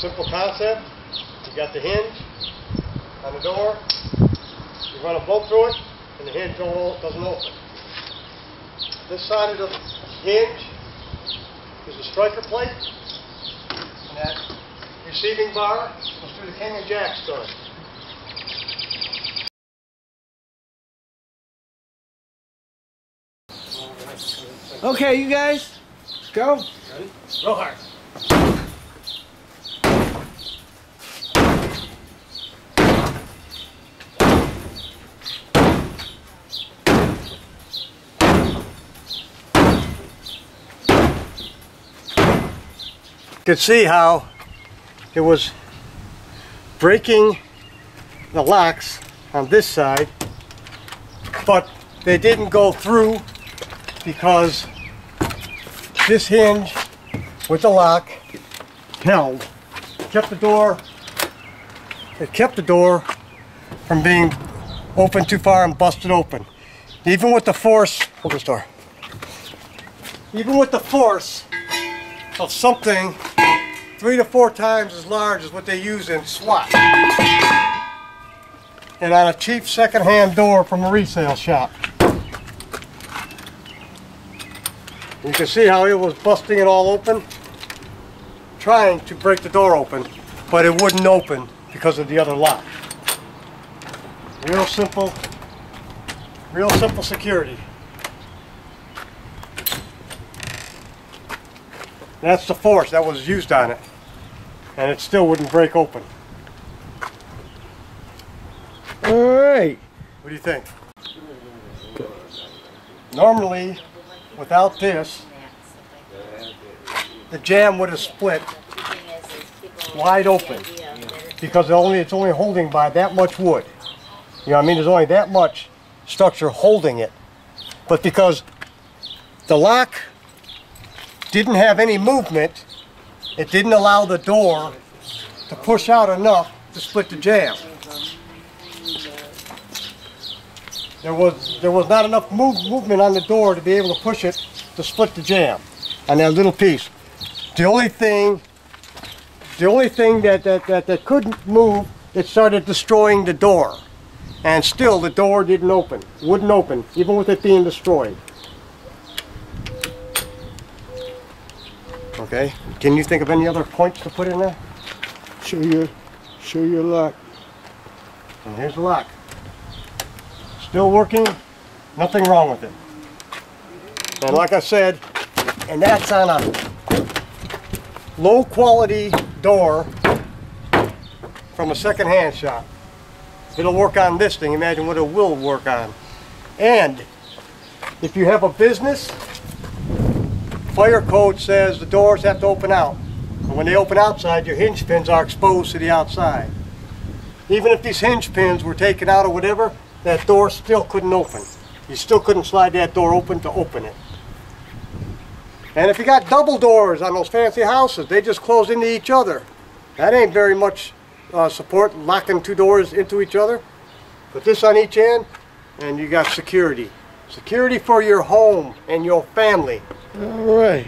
Simple concept. You got the hinge on the door. You run a bolt through it, and the hinge doesn't open. This side of the hinge is a striker plate, and that receiving bar goes through the king and jack stud. Okay, you guys, go. Ready? Real hard. You could see how it was breaking the locks on this side, but they didn't go through because this hinge with the lock held. It kept the door from being open too far and busted open. Even with the force, hold this door. Even with the force of something 3 to 4 times as large as what they use in SWAT. And on a cheap second-hand door from a resale shop. You can see how it was busting it all open, trying to break the door open, but it wouldn't open because of the other lock. Real simple security. That's the force that was used on it, and it still wouldn't break open. All right. What do you think? Normally, without this, the jam would have split wide open because it's only holding by that much wood. You know what I mean? There's only that much structure holding it. But because the lock didn't have any movement, it didn't allow the door to push out enough to split the jam. There was not enough movement on the door to be able to push it to split the jam on that little piece. The only thing that couldn't move, it started destroying the door, and still the door wouldn't open, even with it being destroyed. Okay, can you think of any other points to put in there? Show your lock. And here's the lock. Still working, nothing wrong with it. And like I said, and that's on a low quality door from a second-hand shop. It'll work on this thing, imagine what it will work on. And if you have a business, fire code says the doors have to open out. And when they open outside, your hinge pins are exposed to the outside. Even if these hinge pins were taken out or whatever, that door still couldn't open. You still couldn't slide that door open to open it. And if you got double doors on those fancy houses, they just close into each other. That ain't very much support, locking 2 doors into each other. Put this on each end, and you got security. Security for your home and your family. All right.